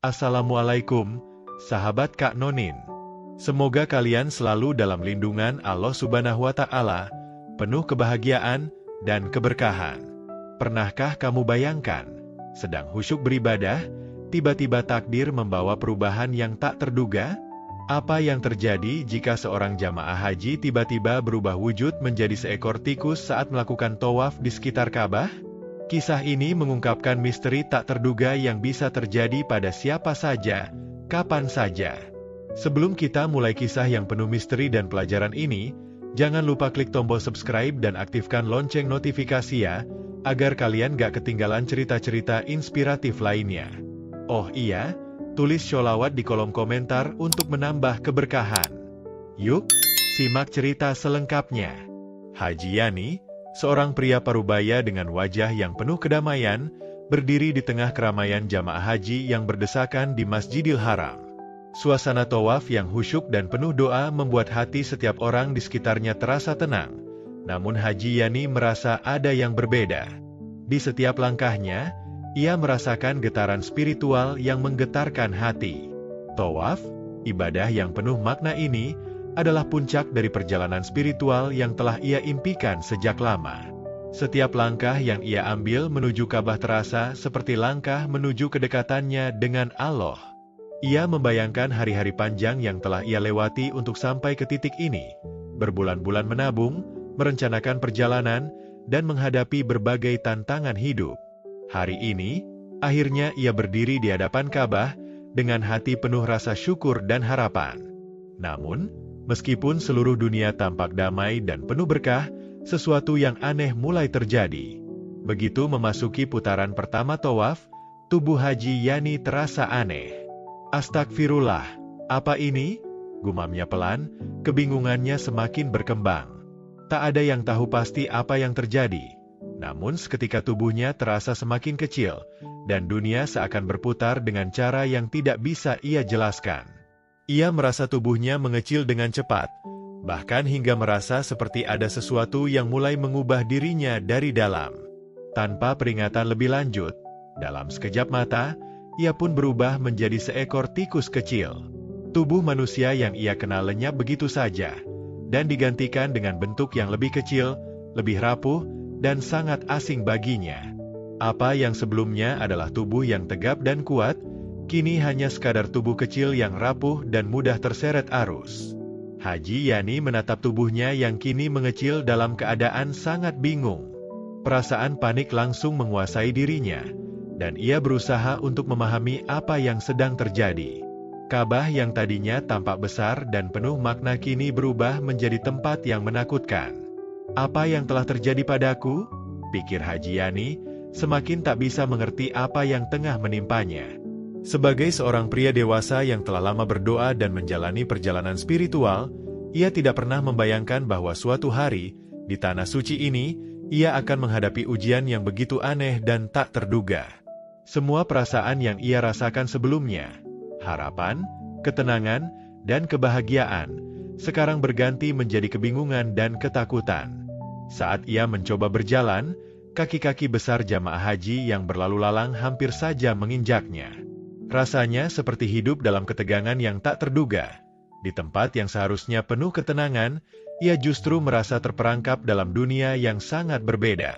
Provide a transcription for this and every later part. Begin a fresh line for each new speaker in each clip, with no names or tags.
Assalamualaikum, sahabat Kak Nonin. Semoga kalian selalu dalam lindungan Allah Subhanahu wa Ta'ala, penuh kebahagiaan dan keberkahan. Pernahkah kamu bayangkan, sedang khusyuk beribadah, tiba-tiba takdir membawa perubahan yang tak terduga? Apa yang terjadi jika seorang jamaah haji tiba-tiba berubah wujud menjadi seekor tikus saat melakukan tawaf di sekitar Ka'bah? Kisah ini mengungkapkan misteri tak terduga yang bisa terjadi pada siapa saja, kapan saja. Sebelum kita mulai kisah yang penuh misteri dan pelajaran ini, jangan lupa klik tombol subscribe dan aktifkan lonceng notifikasi ya, agar kalian gak ketinggalan cerita-cerita inspiratif lainnya. Oh iya, tulis sholawat di kolom komentar untuk menambah keberkahan. Yuk, simak cerita selengkapnya. Haji Yani, seorang pria parubaya dengan wajah yang penuh kedamaian, berdiri di tengah keramaian jamaah haji yang berdesakan di Masjidil Haram. Suasana tawaf yang khusyuk dan penuh doa membuat hati setiap orang di sekitarnya terasa tenang. Namun Haji Yani merasa ada yang berbeda. Di setiap langkahnya, ia merasakan getaran spiritual yang menggetarkan hati. Tawaf, ibadah yang penuh makna ini, adalah puncak dari perjalanan spiritual yang telah ia impikan sejak lama. Setiap langkah yang ia ambil menuju Ka'bah terasa seperti langkah menuju kedekatannya dengan Allah. Ia membayangkan hari-hari panjang yang telah ia lewati untuk sampai ke titik ini, berbulan-bulan menabung, merencanakan perjalanan, dan menghadapi berbagai tantangan hidup. Hari ini, akhirnya ia berdiri di hadapan Ka'bah, dengan hati penuh rasa syukur dan harapan. Namun, meskipun seluruh dunia tampak damai dan penuh berkah, sesuatu yang aneh mulai terjadi. Begitu memasuki putaran pertama tawaf, tubuh Haji Yani terasa aneh. Astagfirullah, apa ini? Gumamnya pelan, kebingungannya semakin berkembang. Tak ada yang tahu pasti apa yang terjadi. Namun seketika tubuhnya terasa semakin kecil, dan dunia seakan berputar dengan cara yang tidak bisa ia jelaskan. Ia merasa tubuhnya mengecil dengan cepat, bahkan hingga merasa seperti ada sesuatu yang mulai mengubah dirinya dari dalam. Tanpa peringatan lebih lanjut, dalam sekejap mata, ia pun berubah menjadi seekor tikus kecil. Tubuh manusia yang ia kenal lenyap begitu saja, dan digantikan dengan bentuk yang lebih kecil, lebih rapuh, dan sangat asing baginya. Apa yang sebelumnya adalah tubuh yang tegap dan kuat, kini hanya sekadar tubuh kecil yang rapuh dan mudah terseret arus. Haji Yani menatap tubuhnya yang kini mengecil dalam keadaan sangat bingung. Perasaan panik langsung menguasai dirinya, dan ia berusaha untuk memahami apa yang sedang terjadi. Ka'bah yang tadinya tampak besar dan penuh makna kini berubah menjadi tempat yang menakutkan. Apa yang telah terjadi padaku? Pikir Haji Yani, semakin tak bisa mengerti apa yang tengah menimpanya. Sebagai seorang pria dewasa yang telah lama berdoa dan menjalani perjalanan spiritual, ia tidak pernah membayangkan bahwa suatu hari, di tanah suci ini, ia akan menghadapi ujian yang begitu aneh dan tak terduga. Semua perasaan yang ia rasakan sebelumnya, harapan, ketenangan, dan kebahagiaan, sekarang berganti menjadi kebingungan dan ketakutan. Saat ia mencoba berjalan, kaki-kaki besar jamaah haji yang berlalu lalang hampir saja menginjaknya. Rasanya seperti hidup dalam ketegangan yang tak terduga. Di tempat yang seharusnya penuh ketenangan, ia justru merasa terperangkap dalam dunia yang sangat berbeda.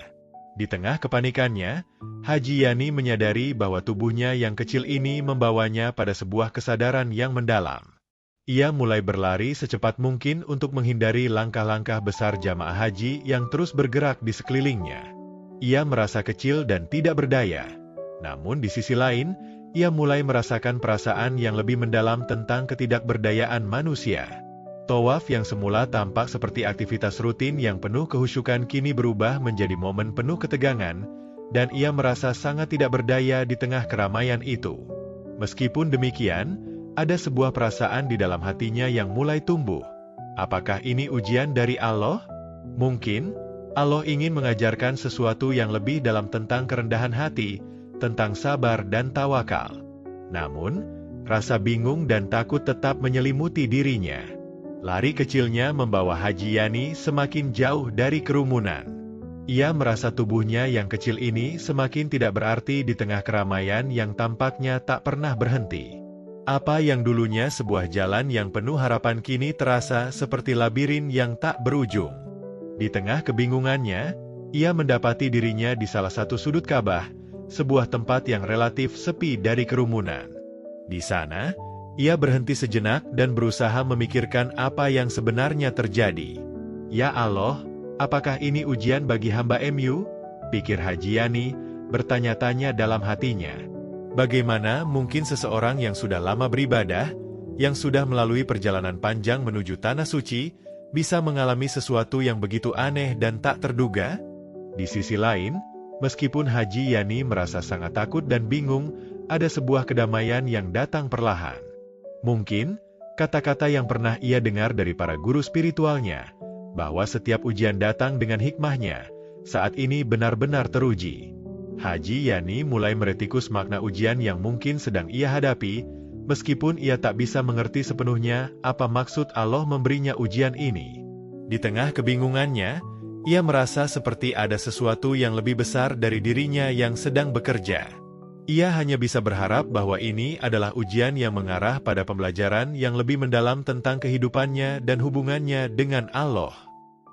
Di tengah kepanikannya, Haji Yani menyadari bahwa tubuhnya yang kecil ini membawanya pada sebuah kesadaran yang mendalam. Ia mulai berlari secepat mungkin untuk menghindari langkah-langkah besar jamaah haji yang terus bergerak di sekelilingnya. Ia merasa kecil dan tidak berdaya. Namun di sisi lain, ia mulai merasakan perasaan yang lebih mendalam tentang ketidakberdayaan manusia. Tawaf yang semula tampak seperti aktivitas rutin yang penuh kehusyukan kini berubah menjadi momen penuh ketegangan, dan ia merasa sangat tidak berdaya di tengah keramaian itu. Meskipun demikian, ada sebuah perasaan di dalam hatinya yang mulai tumbuh. Apakah ini ujian dari Allah? Mungkin, Allah ingin mengajarkan sesuatu yang lebih dalam tentang kerendahan hati, tentang sabar dan tawakal. Namun, rasa bingung dan takut tetap menyelimuti dirinya. Lari kecilnya membawa Haji Yani semakin jauh dari kerumunan. Ia merasa tubuhnya yang kecil ini semakin tidak berarti di tengah keramaian yang tampaknya tak pernah berhenti. Apa yang dulunya sebuah jalan yang penuh harapan kini terasa seperti labirin yang tak berujung. Di tengah kebingungannya, ia mendapati dirinya di salah satu sudut Ka'bah, sebuah tempat yang relatif sepi dari kerumunan. Di sana, ia berhenti sejenak dan berusaha memikirkan apa yang sebenarnya terjadi. Ya Allah, apakah ini ujian bagi hamba MU? Pikir Haji Yani, bertanya-tanya dalam hatinya. Bagaimana mungkin seseorang yang sudah lama beribadah, yang sudah melalui perjalanan panjang menuju Tanah Suci, bisa mengalami sesuatu yang begitu aneh dan tak terduga? Di sisi lain, meskipun Haji Yani merasa sangat takut dan bingung, ada sebuah kedamaian yang datang perlahan. Mungkin, kata-kata yang pernah ia dengar dari para guru spiritualnya, bahwa setiap ujian datang dengan hikmahnya, saat ini benar-benar teruji. Haji Yani mulai meretikus makna ujian yang mungkin sedang ia hadapi, meskipun ia tak bisa mengerti sepenuhnya apa maksud Allah memberinya ujian ini. Di tengah kebingungannya, ia merasa seperti ada sesuatu yang lebih besar dari dirinya yang sedang bekerja. Ia hanya bisa berharap bahwa ini adalah ujian yang mengarah pada pembelajaran yang lebih mendalam tentang kehidupannya dan hubungannya dengan Allah.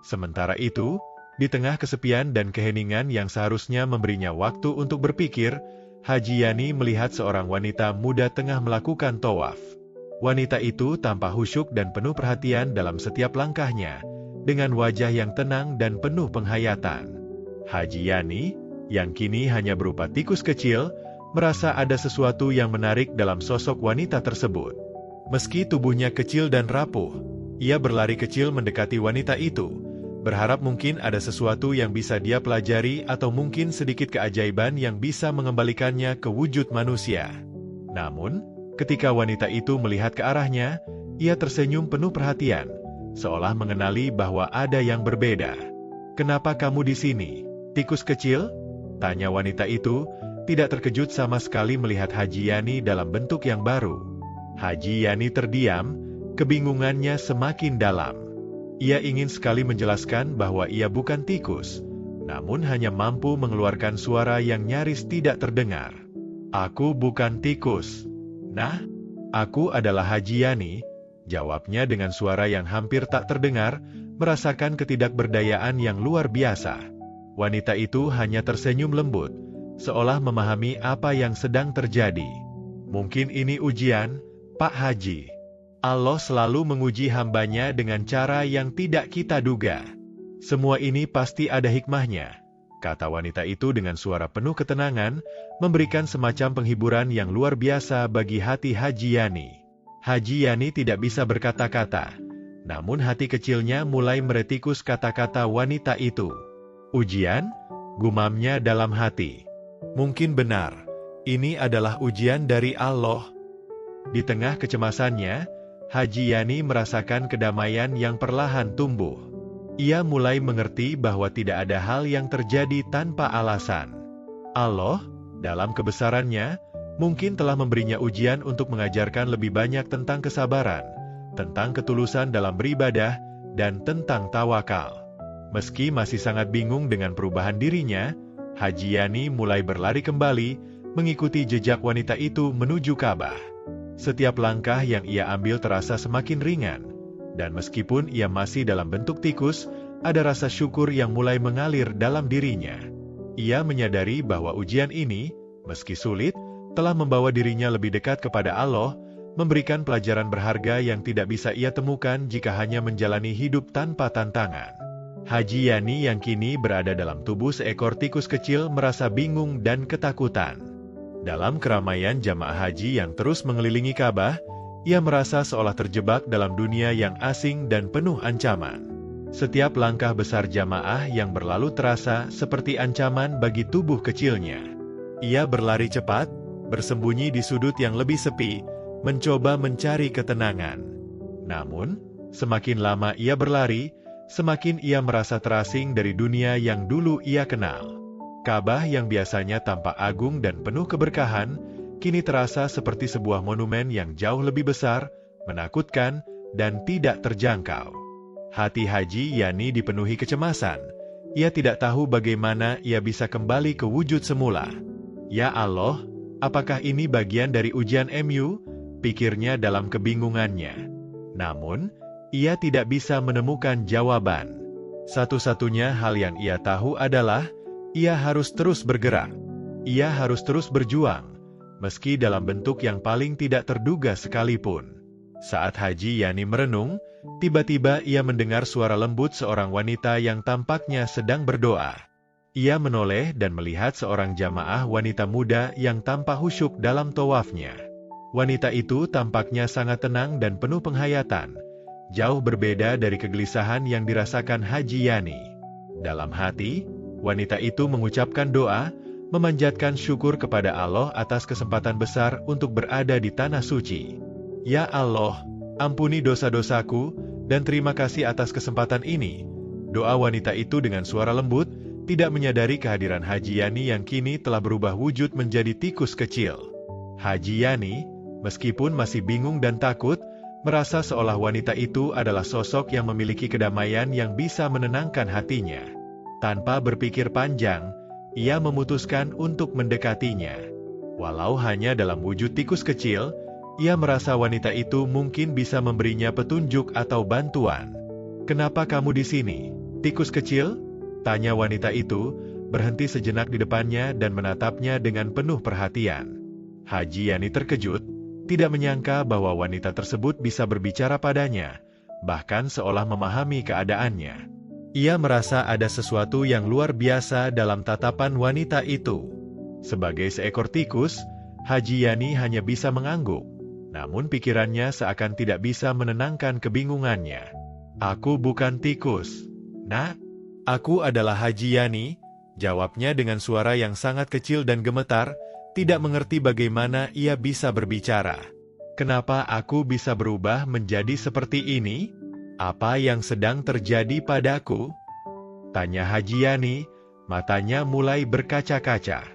Sementara itu, di tengah kesepian dan keheningan yang seharusnya memberinya waktu untuk berpikir, Haji Yani melihat seorang wanita muda tengah melakukan tawaf. Wanita itu tampak khusyuk dan penuh perhatian dalam setiap langkahnya, dengan wajah yang tenang dan penuh penghayatan. Haji Yani, yang kini hanya berupa tikus kecil, merasa ada sesuatu yang menarik dalam sosok wanita tersebut. Meski tubuhnya kecil dan rapuh, ia berlari kecil mendekati wanita itu, berharap mungkin ada sesuatu yang bisa dia pelajari atau mungkin sedikit keajaiban yang bisa mengembalikannya ke wujud manusia. Namun, ketika wanita itu melihat ke arahnya, ia tersenyum penuh perhatian, seolah mengenali bahwa ada yang berbeda. "Kenapa kamu di sini, tikus kecil?" tanya wanita itu, tidak terkejut sama sekali melihat Haji Yani dalam bentuk yang baru. Haji Yani terdiam, kebingungannya semakin dalam. Ia ingin sekali menjelaskan bahwa ia bukan tikus, namun hanya mampu mengeluarkan suara yang nyaris tidak terdengar. "Aku bukan tikus." "Nah, aku adalah Haji Yani," jawabnya dengan suara yang hampir tak terdengar, merasakan ketidakberdayaan yang luar biasa. Wanita itu hanya tersenyum lembut, seolah memahami apa yang sedang terjadi. "Mungkin ini ujian, Pak Haji. Allah selalu menguji hambanya dengan cara yang tidak kita duga. Semua ini pasti ada hikmahnya," kata wanita itu dengan suara penuh ketenangan, memberikan semacam penghiburan yang luar biasa bagi hati Haji Yani. Haji Yani tidak bisa berkata-kata, namun hati kecilnya mulai meretikus kata-kata wanita itu. "Ujian?" gumamnya dalam hati. Mungkin benar, ini adalah ujian dari Allah. Di tengah kecemasannya, Haji Yani merasakan kedamaian yang perlahan tumbuh. Ia mulai mengerti bahwa tidak ada hal yang terjadi tanpa alasan. Allah, dalam kebesarannya, mungkin telah memberinya ujian untuk mengajarkan lebih banyak tentang kesabaran, tentang ketulusan dalam beribadah, dan tentang tawakal. Meski masih sangat bingung dengan perubahan dirinya, Haji Yani mulai berlari kembali, mengikuti jejak wanita itu menuju Ka'bah. Setiap langkah yang ia ambil terasa semakin ringan, dan meskipun ia masih dalam bentuk tikus, ada rasa syukur yang mulai mengalir dalam dirinya. Ia menyadari bahwa ujian ini, meski sulit, telah membawa dirinya lebih dekat kepada Allah, memberikan pelajaran berharga yang tidak bisa ia temukan jika hanya menjalani hidup tanpa tantangan. Haji Yani yang kini berada dalam tubuh seekor tikus kecil merasa bingung dan ketakutan. Dalam keramaian jamaah haji yang terus mengelilingi Ka'bah, ia merasa seolah terjebak dalam dunia yang asing dan penuh ancaman. Setiap langkah besar jamaah yang berlalu terasa seperti ancaman bagi tubuh kecilnya. Ia berlari cepat, bersembunyi di sudut yang lebih sepi, mencoba mencari ketenangan. Namun, semakin lama ia berlari, semakin ia merasa terasing dari dunia yang dulu ia kenal. Ka'bah yang biasanya tampak agung dan penuh keberkahan, kini terasa seperti sebuah monumen yang jauh lebih besar, menakutkan, dan tidak terjangkau. Hati Haji Yani dipenuhi kecemasan, Ia tidak tahu bagaimana ia bisa kembali ke wujud semula. Ya Allah, apakah ini bagian dari ujian MU? Pikirnya dalam kebingungannya. Namun, ia tidak bisa menemukan jawaban. Satu-satunya hal yang ia tahu adalah, ia harus terus bergerak. Ia harus terus berjuang, meski dalam bentuk yang paling tidak terduga sekalipun. Saat Haji Yani merenung, tiba-tiba ia mendengar suara lembut seorang wanita yang tampaknya sedang berdoa. Ia menoleh dan melihat seorang jamaah wanita muda yang tampak khusyuk dalam tawafnya. Wanita itu tampaknya sangat tenang dan penuh penghayatan, jauh berbeda dari kegelisahan yang dirasakan Haji Yani. Dalam hati, wanita itu mengucapkan doa, memanjatkan syukur kepada Allah atas kesempatan besar untuk berada di tanah suci. Ya Allah, ampuni dosa-dosaku, dan terima kasih atas kesempatan ini. Doa wanita itu dengan suara lembut, tidak menyadari kehadiran Haji Yani yang kini telah berubah wujud menjadi tikus kecil. Haji Yani, meskipun masih bingung dan takut, merasa seolah wanita itu adalah sosok yang memiliki kedamaian yang bisa menenangkan hatinya. Tanpa berpikir panjang, ia memutuskan untuk mendekatinya. Walau hanya dalam wujud tikus kecil, ia merasa wanita itu mungkin bisa memberinya petunjuk atau bantuan. "Kenapa kamu di sini, tikus kecil?" tanya wanita itu, berhenti sejenak di depannya dan menatapnya dengan penuh perhatian. Haji Yani terkejut, tidak menyangka bahwa wanita tersebut bisa berbicara padanya, bahkan seolah memahami keadaannya. Ia merasa ada sesuatu yang luar biasa dalam tatapan wanita itu. Sebagai seekor tikus, Haji Yani hanya bisa mengangguk. Namun pikirannya seakan tidak bisa menenangkan kebingungannya. "Aku bukan tikus, Nak. Aku adalah Haji Yani," jawabnya dengan suara yang sangat kecil dan gemetar, tidak mengerti bagaimana ia bisa berbicara. "Kenapa aku bisa berubah menjadi seperti ini? Apa yang sedang terjadi padaku?" tanya Haji Yani, matanya mulai berkaca-kaca.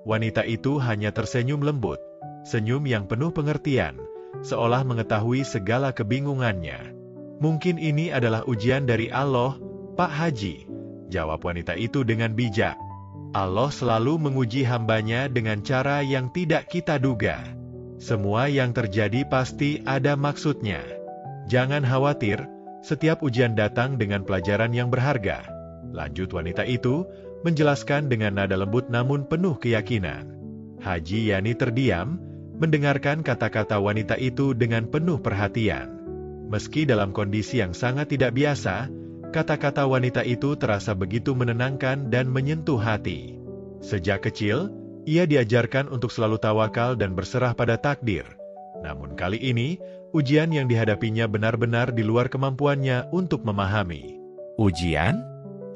Wanita itu hanya tersenyum lembut, senyum yang penuh pengertian, seolah mengetahui segala kebingungannya. "Mungkin ini adalah ujian dari Allah, Pak Haji," jawab wanita itu dengan bijak. "Allah selalu menguji hambanya dengan cara yang tidak kita duga. Semua yang terjadi pasti ada maksudnya. Jangan khawatir, setiap ujian datang dengan pelajaran yang berharga," lanjut wanita itu, menjelaskan dengan nada lembut namun penuh keyakinan. Haji Yani terdiam, mendengarkan kata-kata wanita itu dengan penuh perhatian. Meski dalam kondisi yang sangat tidak biasa, kata-kata wanita itu terasa begitu menenangkan dan menyentuh hati. Sejak kecil, ia diajarkan untuk selalu tawakal dan berserah pada takdir. Namun kali ini, ujian yang dihadapinya benar-benar di luar kemampuannya untuk memahami. "Ujian?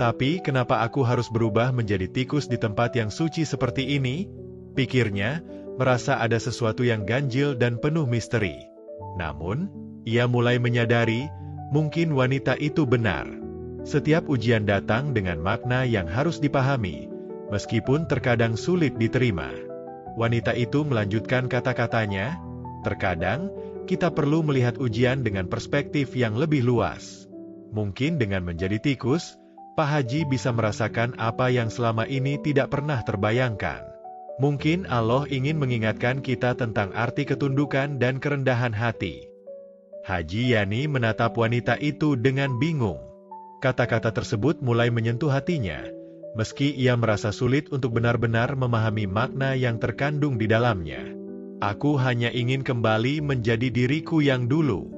Tapi kenapa aku harus berubah menjadi tikus di tempat yang suci seperti ini?" pikirnya, merasa ada sesuatu yang ganjil dan penuh misteri. Namun, ia mulai menyadari, mungkin wanita itu benar. Setiap ujian datang dengan makna yang harus dipahami, meskipun terkadang sulit diterima. Wanita itu melanjutkan kata-katanya, "Terkadang, kita perlu melihat ujian dengan perspektif yang lebih luas. Mungkin dengan menjadi tikus, Pak Haji bisa merasakan apa yang selama ini tidak pernah terbayangkan. Mungkin Allah ingin mengingatkan kita tentang arti ketundukan dan kerendahan hati." Haji Yani menatap wanita itu dengan bingung. Kata-kata tersebut mulai menyentuh hatinya, meski ia merasa sulit untuk benar-benar memahami makna yang terkandung di dalamnya. "Aku hanya ingin kembali menjadi diriku yang dulu.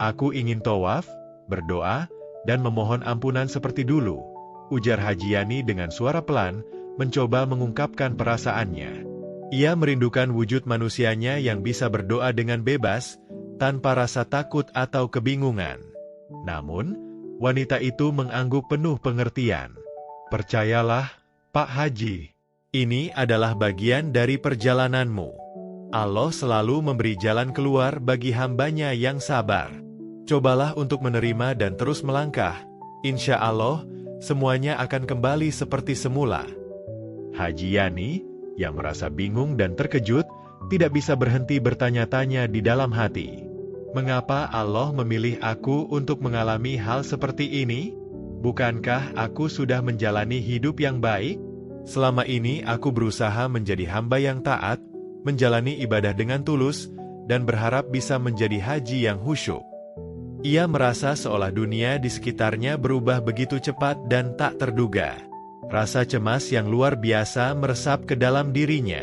Aku ingin tawaf, berdoa, dan memohon ampunan seperti dulu," ujar Haji Yani dengan suara pelan, mencoba mengungkapkan perasaannya. Ia merindukan wujud manusianya yang bisa berdoa dengan bebas, tanpa rasa takut atau kebingungan. Namun, wanita itu mengangguk penuh pengertian. "Percayalah, Pak Haji, ini adalah bagian dari perjalananmu. Allah selalu memberi jalan keluar bagi hambanya yang sabar. Cobalah untuk menerima dan terus melangkah. Insya Allah, semuanya akan kembali seperti semula." Haji Yani, yang merasa bingung dan terkejut, tidak bisa berhenti bertanya-tanya di dalam hati. "Mengapa Allah memilih aku untuk mengalami hal seperti ini? Bukankah aku sudah menjalani hidup yang baik? Selama ini aku berusaha menjadi hamba yang taat, menjalani ibadah dengan tulus, dan berharap bisa menjadi haji yang khusyuk. Ia merasa seolah dunia di sekitarnya berubah begitu cepat dan tak terduga. Rasa cemas yang luar biasa meresap ke dalam dirinya.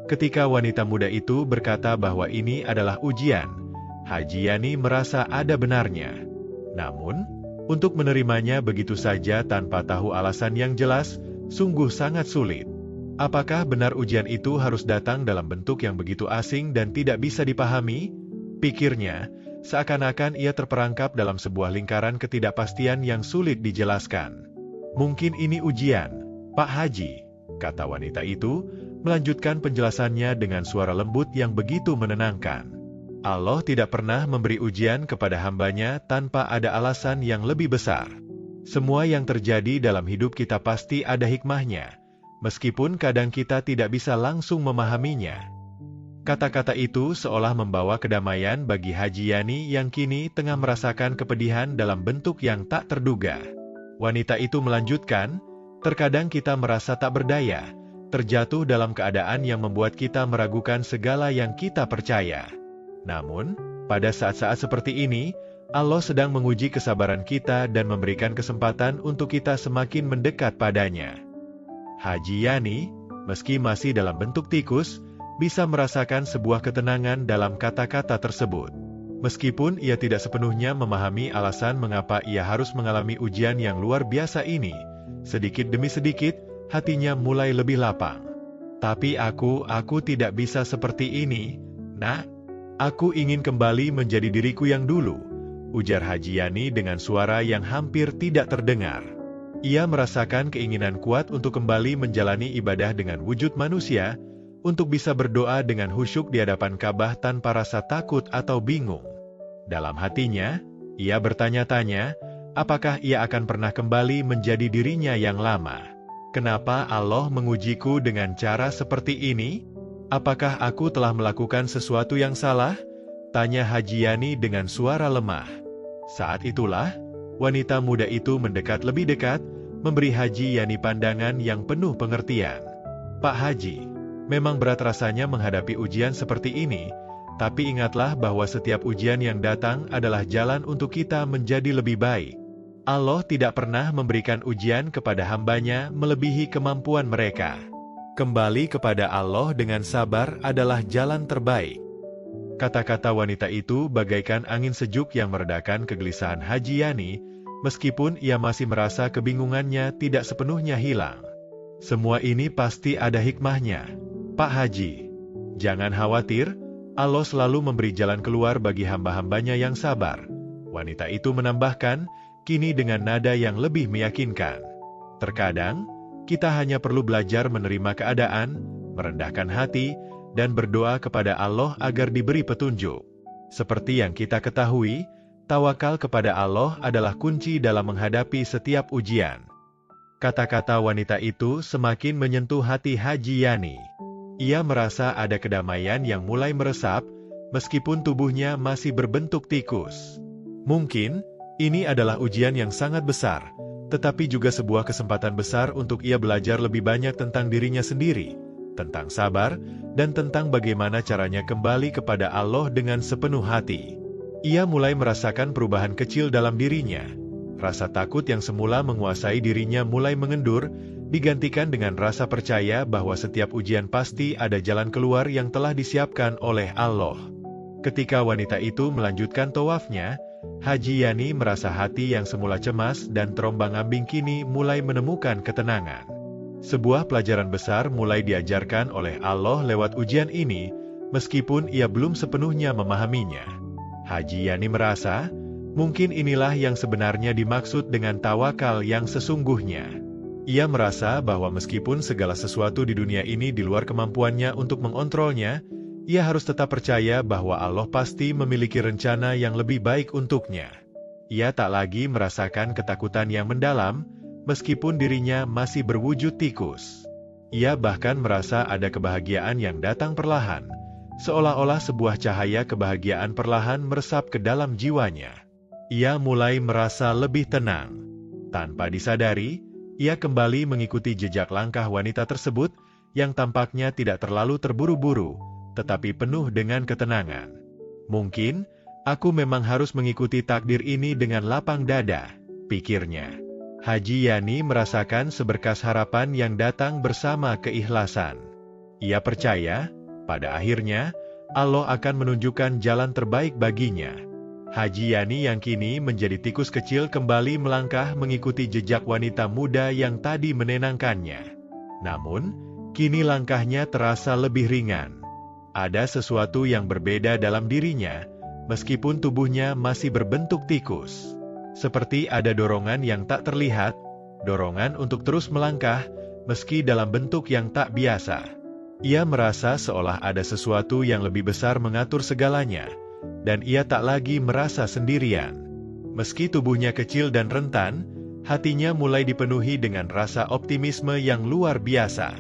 Ketika wanita muda itu berkata bahwa ini adalah ujian, Haji Yani merasa ada benarnya. Namun, untuk menerimanya begitu saja tanpa tahu alasan yang jelas, sungguh sangat sulit. Apakah benar ujian itu harus datang dalam bentuk yang begitu asing dan tidak bisa dipahami? Pikirnya, seakan-akan ia terperangkap dalam sebuah lingkaran ketidakpastian yang sulit dijelaskan. Mungkin ini ujian, Pak Haji, kata wanita itu, melanjutkan penjelasannya dengan suara lembut yang begitu menenangkan. Allah tidak pernah memberi ujian kepada hambanya tanpa ada alasan yang lebih besar. Semua yang terjadi dalam hidup kita pasti ada hikmahnya, meskipun kadang kita tidak bisa langsung memahaminya. Kata-kata itu seolah membawa kedamaian bagi Haji Yani yang kini tengah merasakan kepedihan dalam bentuk yang tak terduga. Wanita itu melanjutkan, terkadang kita merasa tak berdaya, terjatuh dalam keadaan yang membuat kita meragukan segala yang kita percaya. Namun, pada saat-saat seperti ini, Allah sedang menguji kesabaran kita dan memberikan kesempatan untuk kita semakin mendekat padanya. Haji Yani, meski masih dalam bentuk tikus, bisa merasakan sebuah ketenangan dalam kata-kata tersebut. Meskipun ia tidak sepenuhnya memahami alasan mengapa ia harus mengalami ujian yang luar biasa ini, sedikit demi sedikit, hatinya mulai lebih lapang. Tapi aku tidak bisa seperti ini, Nak. Aku ingin kembali menjadi diriku yang dulu, ujar Haji Yani dengan suara yang hampir tidak terdengar. Ia merasakan keinginan kuat untuk kembali menjalani ibadah dengan wujud manusia, untuk bisa berdoa dengan khusyuk di hadapan Ka'bah tanpa rasa takut atau bingung. Dalam hatinya, ia bertanya-tanya, apakah ia akan pernah kembali menjadi dirinya yang lama? Kenapa Allah mengujiku dengan cara seperti ini? Apakah aku telah melakukan sesuatu yang salah? Tanya Haji Yani dengan suara lemah. Saat itulah, wanita muda itu mendekat lebih dekat, memberi Haji Yani pandangan yang penuh pengertian. Pak Haji, memang berat rasanya menghadapi ujian seperti ini, tapi ingatlah bahwa setiap ujian yang datang adalah jalan untuk kita menjadi lebih baik. Allah tidak pernah memberikan ujian kepada hambanya melebihi kemampuan mereka. Kembali kepada Allah dengan sabar adalah jalan terbaik. Kata-kata wanita itu bagaikan angin sejuk yang meredakan kegelisahan Haji Yani, meskipun ia masih merasa kebingungannya tidak sepenuhnya hilang. Semua ini pasti ada hikmahnya, Pak Haji. Jangan khawatir, Allah selalu memberi jalan keluar bagi hamba-hambanya yang sabar. Wanita itu menambahkan, kini dengan nada yang lebih meyakinkan. Terkadang, kita hanya perlu belajar menerima keadaan, merendahkan hati, dan berdoa kepada Allah agar diberi petunjuk. Seperti yang kita ketahui, tawakal kepada Allah adalah kunci dalam menghadapi setiap ujian. Kata-kata wanita itu semakin menyentuh hati Haji Yani. Ia merasa ada kedamaian yang mulai meresap, meskipun tubuhnya masih berbentuk tikus. Mungkin, ini adalah ujian yang sangat besar, tetapi juga sebuah kesempatan besar untuk ia belajar lebih banyak tentang dirinya sendiri, tentang sabar, dan tentang bagaimana caranya kembali kepada Allah dengan sepenuh hati. Ia mulai merasakan perubahan kecil dalam dirinya. Rasa takut yang semula menguasai dirinya mulai mengendur, digantikan dengan rasa percaya bahwa setiap ujian pasti ada jalan keluar yang telah disiapkan oleh Allah. Ketika wanita itu melanjutkan tawafnya, Haji Yani merasa hati yang semula cemas dan terombang-ambing kini mulai menemukan ketenangan. Sebuah pelajaran besar mulai diajarkan oleh Allah lewat ujian ini, meskipun ia belum sepenuhnya memahaminya. Haji Yani merasa, mungkin inilah yang sebenarnya dimaksud dengan tawakal yang sesungguhnya. Ia merasa bahwa meskipun segala sesuatu di dunia ini di luar kemampuannya untuk mengontrolnya, ia harus tetap percaya bahwa Allah pasti memiliki rencana yang lebih baik untuknya. Ia tak lagi merasakan ketakutan yang mendalam, meskipun dirinya masih berwujud tikus. Ia bahkan merasa ada kebahagiaan yang datang perlahan, seolah-olah sebuah cahaya kebahagiaan perlahan meresap ke dalam jiwanya. Ia mulai merasa lebih tenang. Tanpa disadari, ia kembali mengikuti jejak langkah wanita tersebut yang tampaknya tidak terlalu terburu-buru, tetapi penuh dengan ketenangan. Mungkin, aku memang harus mengikuti takdir ini dengan lapang dada, pikirnya. Haji Yani merasakan seberkas harapan yang datang bersama keikhlasan. Ia percaya, pada akhirnya, Allah akan menunjukkan jalan terbaik baginya. Haji Yani yang kini menjadi tikus kecil kembali melangkah mengikuti jejak wanita muda yang tadi menenangkannya. Namun, kini langkahnya terasa lebih ringan. Ada sesuatu yang berbeda dalam dirinya, meskipun tubuhnya masih berbentuk tikus. Seperti ada dorongan yang tak terlihat, dorongan untuk terus melangkah, meski dalam bentuk yang tak biasa. Ia merasa seolah ada sesuatu yang lebih besar mengatur segalanya, dan ia tak lagi merasa sendirian. Meski tubuhnya kecil dan rentan, hatinya mulai dipenuhi dengan rasa optimisme yang luar biasa.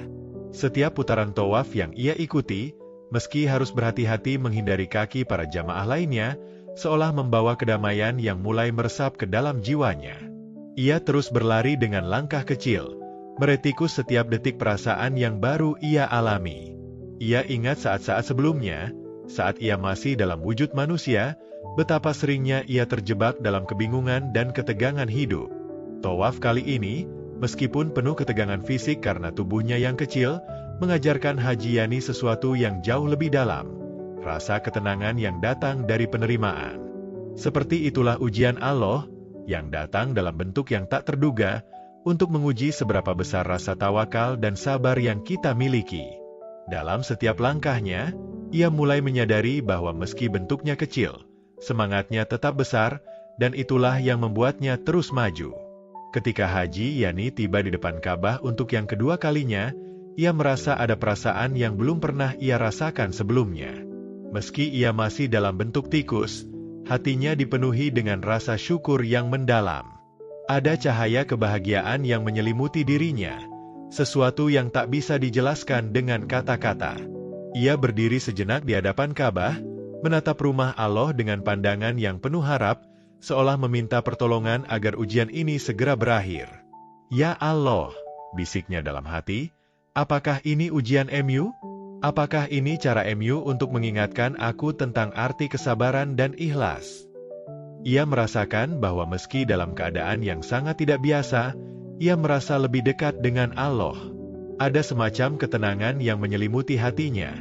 Setiap putaran tawaf yang ia ikuti, meski harus berhati-hati menghindari kaki para jamaah lainnya, seolah membawa kedamaian yang mulai meresap ke dalam jiwanya. Ia terus berlari dengan langkah kecil, meretikus setiap detik perasaan yang baru ia alami. Ia ingat saat-saat sebelumnya, saat ia masih dalam wujud manusia, betapa seringnya ia terjebak dalam kebingungan dan ketegangan hidup. Tawaf kali ini, meskipun penuh ketegangan fisik karena tubuhnya yang kecil, mengajarkan Haji Yani sesuatu yang jauh lebih dalam, rasa ketenangan yang datang dari penerimaan. Seperti itulah ujian Allah, yang datang dalam bentuk yang tak terduga, untuk menguji seberapa besar rasa tawakal dan sabar yang kita miliki. Dalam setiap langkahnya, ia mulai menyadari bahwa meski bentuknya kecil, semangatnya tetap besar, dan itulah yang membuatnya terus maju. Ketika Haji Yani tiba di depan Ka'bah untuk yang kedua kalinya, ia merasa ada perasaan yang belum pernah ia rasakan sebelumnya. Meski ia masih dalam bentuk tikus, hatinya dipenuhi dengan rasa syukur yang mendalam. Ada cahaya kebahagiaan yang menyelimuti dirinya, sesuatu yang tak bisa dijelaskan dengan kata-kata. Ia berdiri sejenak di hadapan Ka'bah, menatap rumah Allah dengan pandangan yang penuh harap, seolah meminta pertolongan agar ujian ini segera berakhir. "Ya Allah," bisiknya dalam hati, "apakah ini ujian MU? Apakah ini cara MU untuk mengingatkan aku tentang arti kesabaran dan ikhlas?" Ia merasakan bahwa meski dalam keadaan yang sangat tidak biasa, ia merasa lebih dekat dengan Allah. Ada semacam ketenangan yang menyelimuti hatinya,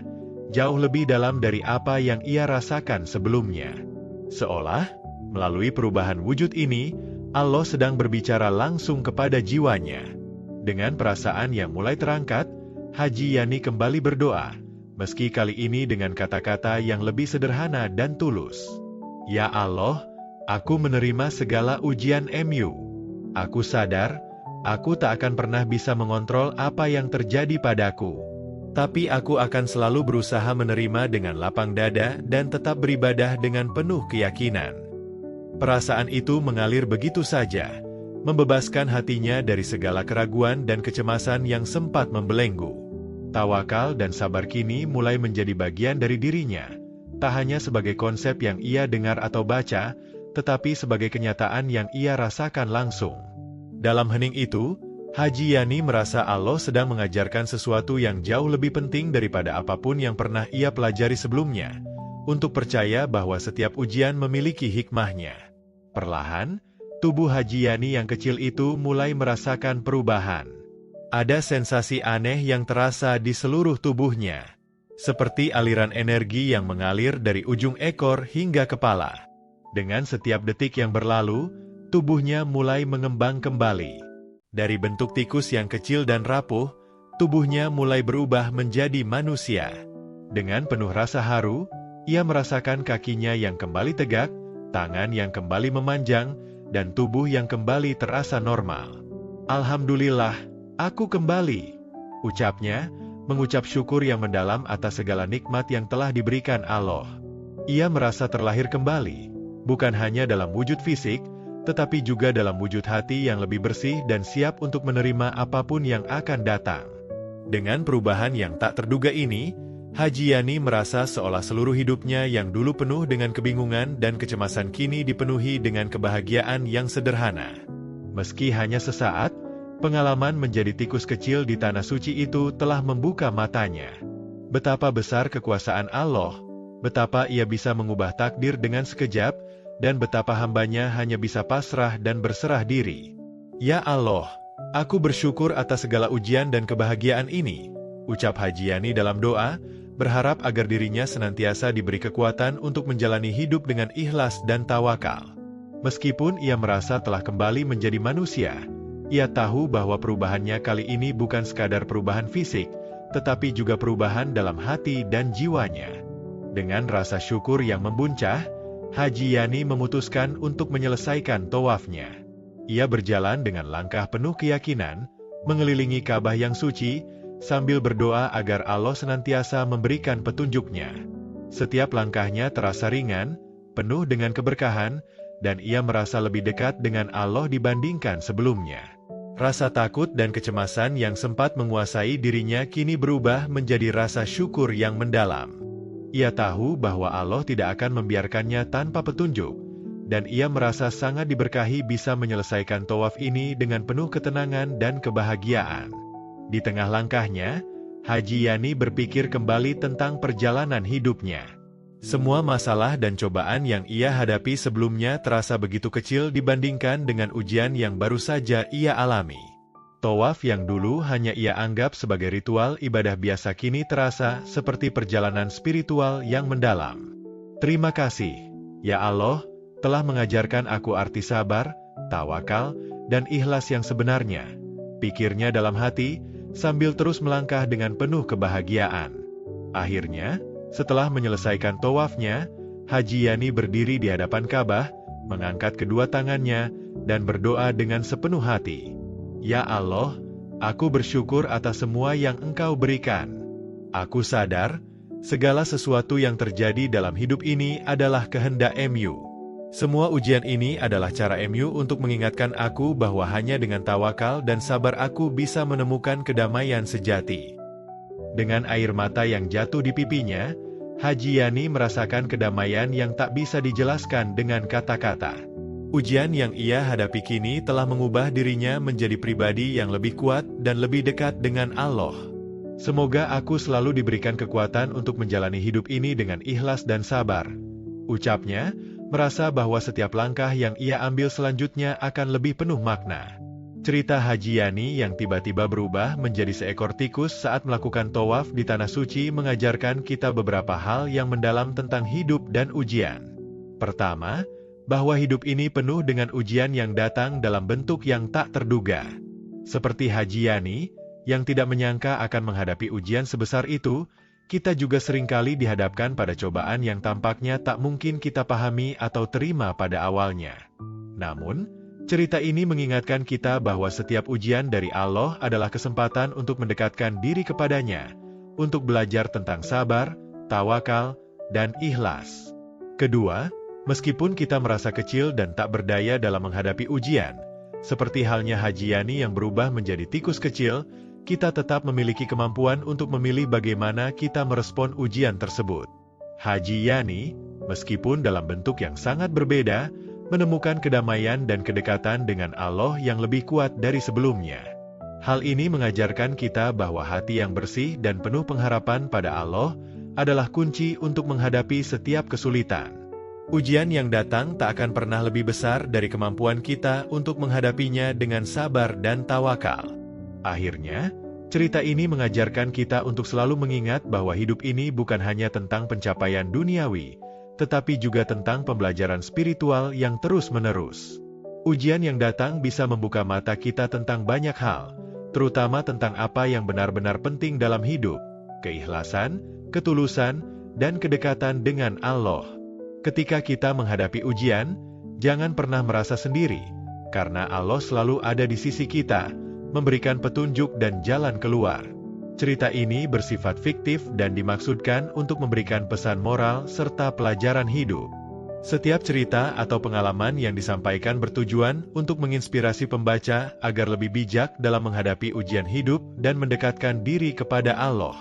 jauh lebih dalam dari apa yang ia rasakan sebelumnya. Seolah, melalui perubahan wujud ini, Allah sedang berbicara langsung kepada jiwanya. Dengan perasaan yang mulai terangkat, Haji Yani kembali berdoa, meski kali ini dengan kata-kata yang lebih sederhana dan tulus. "Ya Allah, aku menerima segala ujian MU. Aku sadar, aku tak akan pernah bisa mengontrol apa yang terjadi padaku. Tapi aku akan selalu berusaha menerima dengan lapang dada dan tetap beribadah dengan penuh keyakinan." Perasaan itu mengalir begitu saja, membebaskan hatinya dari segala keraguan dan kecemasan yang sempat membelenggu. Tawakal dan sabar kini mulai menjadi bagian dari dirinya, tak hanya sebagai konsep yang ia dengar atau baca, tetapi sebagai kenyataan yang ia rasakan langsung. Dalam hening itu, Haji Yani merasa Allah sedang mengajarkan sesuatu yang jauh lebih penting daripada apapun yang pernah ia pelajari sebelumnya, untuk percaya bahwa setiap ujian memiliki hikmahnya. Perlahan, tubuh Haji Yani yang kecil itu mulai merasakan perubahan. Ada sensasi aneh yang terasa di seluruh tubuhnya, seperti aliran energi yang mengalir dari ujung ekor hingga kepala. Dengan setiap detik yang berlalu, tubuhnya mulai mengembang kembali. Dari bentuk tikus yang kecil dan rapuh, tubuhnya mulai berubah menjadi manusia. Dengan penuh rasa haru, ia merasakan kakinya yang kembali tegak, tangan yang kembali memanjang, dan tubuh yang kembali terasa normal. "Alhamdulillah, aku kembali," ucapnya, mengucap syukur yang mendalam atas segala nikmat yang telah diberikan Allah. Ia merasa terlahir kembali, bukan hanya dalam wujud fisik, tetapi juga dalam wujud hati yang lebih bersih dan siap untuk menerima apapun yang akan datang. Dengan perubahan yang tak terduga ini, Haji Yani merasa seolah seluruh hidupnya yang dulu penuh dengan kebingungan dan kecemasan kini dipenuhi dengan kebahagiaan yang sederhana. Meski hanya sesaat, pengalaman menjadi tikus kecil di tanah suci itu telah membuka matanya. Betapa besar kekuasaan Allah, betapa Ia bisa mengubah takdir dengan sekejap, dan betapa hambanya hanya bisa pasrah dan berserah diri. Ya Allah, aku bersyukur atas segala ujian dan kebahagiaan ini, ucap Haji Yani dalam doa, berharap agar dirinya senantiasa diberi kekuatan untuk menjalani hidup dengan ikhlas dan tawakal. Meskipun ia merasa telah kembali menjadi manusia, ia tahu bahwa perubahannya kali ini bukan sekadar perubahan fisik, tetapi juga perubahan dalam hati dan jiwanya. Dengan rasa syukur yang membuncah, Haji Yani memutuskan untuk menyelesaikan tawafnya. Ia berjalan dengan langkah penuh keyakinan, mengelilingi Ka'bah yang suci, sambil berdoa agar Allah senantiasa memberikan petunjuknya. Setiap langkahnya terasa ringan, penuh dengan keberkahan, dan ia merasa lebih dekat dengan Allah dibandingkan sebelumnya. Rasa takut dan kecemasan yang sempat menguasai dirinya kini berubah menjadi rasa syukur yang mendalam. Ia tahu bahwa Allah tidak akan membiarkannya tanpa petunjuk, dan ia merasa sangat diberkahi bisa menyelesaikan tawaf ini dengan penuh ketenangan dan kebahagiaan. Di tengah langkahnya, Haji Yani berpikir kembali tentang perjalanan hidupnya. Semua masalah dan cobaan yang ia hadapi sebelumnya terasa begitu kecil dibandingkan dengan ujian yang baru saja ia alami. Tawaf yang dulu hanya ia anggap sebagai ritual ibadah biasa kini terasa seperti perjalanan spiritual yang mendalam. Terima kasih, ya Allah, telah mengajarkan aku arti sabar, tawakal, dan ikhlas yang sebenarnya, pikirnya dalam hati, sambil terus melangkah dengan penuh kebahagiaan. Akhirnya, setelah menyelesaikan tawafnya, Haji Yani berdiri di hadapan Ka'bah, mengangkat kedua tangannya, dan berdoa dengan sepenuh hati. Ya Allah, aku bersyukur atas semua yang Engkau berikan. Aku sadar, segala sesuatu yang terjadi dalam hidup ini adalah kehendak MU. Semua ujian ini adalah cara MU untuk mengingatkan aku bahwa hanya dengan tawakal dan sabar aku bisa menemukan kedamaian sejati. Dengan air mata yang jatuh di pipinya, Haji Yani merasakan kedamaian yang tak bisa dijelaskan dengan kata-kata. Ujian yang ia hadapi kini telah mengubah dirinya menjadi pribadi yang lebih kuat dan lebih dekat dengan Allah. Semoga aku selalu diberikan kekuatan untuk menjalani hidup ini dengan ikhlas dan sabar, ucapnya, merasa bahwa setiap langkah yang ia ambil selanjutnya akan lebih penuh makna. Cerita Haji Yani yang tiba-tiba berubah menjadi seekor tikus saat melakukan tawaf di tanah suci mengajarkan kita beberapa hal yang mendalam tentang hidup dan ujian. Pertama, bahwa hidup ini penuh dengan ujian yang datang dalam bentuk yang tak terduga. Seperti Haji Yani, yang tidak menyangka akan menghadapi ujian sebesar itu, kita juga seringkali dihadapkan pada cobaan yang tampaknya tak mungkin kita pahami atau terima pada awalnya. Namun, cerita ini mengingatkan kita bahwa setiap ujian dari Allah adalah kesempatan untuk mendekatkan diri kepadanya, untuk belajar tentang sabar, tawakal, dan ikhlas. Kedua, meskipun kita merasa kecil dan tak berdaya dalam menghadapi ujian, seperti halnya Haji Yani yang berubah menjadi tikus kecil, kita tetap memiliki kemampuan untuk memilih bagaimana kita merespon ujian tersebut. Haji Yani, meskipun dalam bentuk yang sangat berbeda, menemukan kedamaian dan kedekatan dengan Allah yang lebih kuat dari sebelumnya. Hal ini mengajarkan kita bahwa hati yang bersih dan penuh pengharapan pada Allah adalah kunci untuk menghadapi setiap kesulitan. Ujian yang datang tak akan pernah lebih besar dari kemampuan kita untuk menghadapinya dengan sabar dan tawakal. Akhirnya, cerita ini mengajarkan kita untuk selalu mengingat bahwa hidup ini bukan hanya tentang pencapaian duniawi, tetapi juga tentang pembelajaran spiritual yang terus-menerus. Ujian yang datang bisa membuka mata kita tentang banyak hal, terutama tentang apa yang benar-benar penting dalam hidup, keikhlasan, ketulusan, dan kedekatan dengan Allah. Ketika kita menghadapi ujian, jangan pernah merasa sendiri, karena Allah selalu ada di sisi kita, memberikan petunjuk dan jalan keluar. Cerita ini bersifat fiktif dan dimaksudkan untuk memberikan pesan moral serta pelajaran hidup. Setiap cerita atau pengalaman yang disampaikan bertujuan untuk menginspirasi pembaca agar lebih bijak dalam menghadapi ujian hidup dan mendekatkan diri kepada Allah.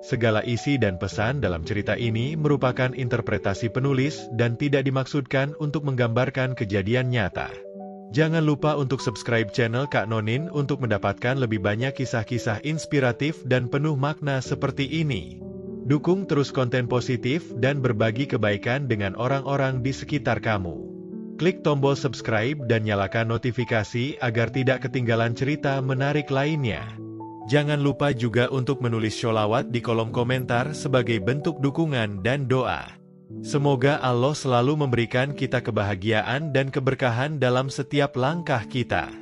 Segala isi dan pesan dalam cerita ini merupakan interpretasi penulis dan tidak dimaksudkan untuk menggambarkan kejadian nyata. Jangan lupa untuk subscribe channel Kak Nonin untuk mendapatkan lebih banyak kisah-kisah inspiratif dan penuh makna seperti ini. Dukung terus konten positif dan berbagi kebaikan dengan orang-orang di sekitar kamu. Klik tombol subscribe dan nyalakan notifikasi agar tidak ketinggalan cerita menarik lainnya. Jangan lupa juga untuk menulis sholawat di kolom komentar sebagai bentuk dukungan dan doa. Semoga Allah selalu memberikan kita kebahagiaan dan keberkahan dalam setiap langkah kita.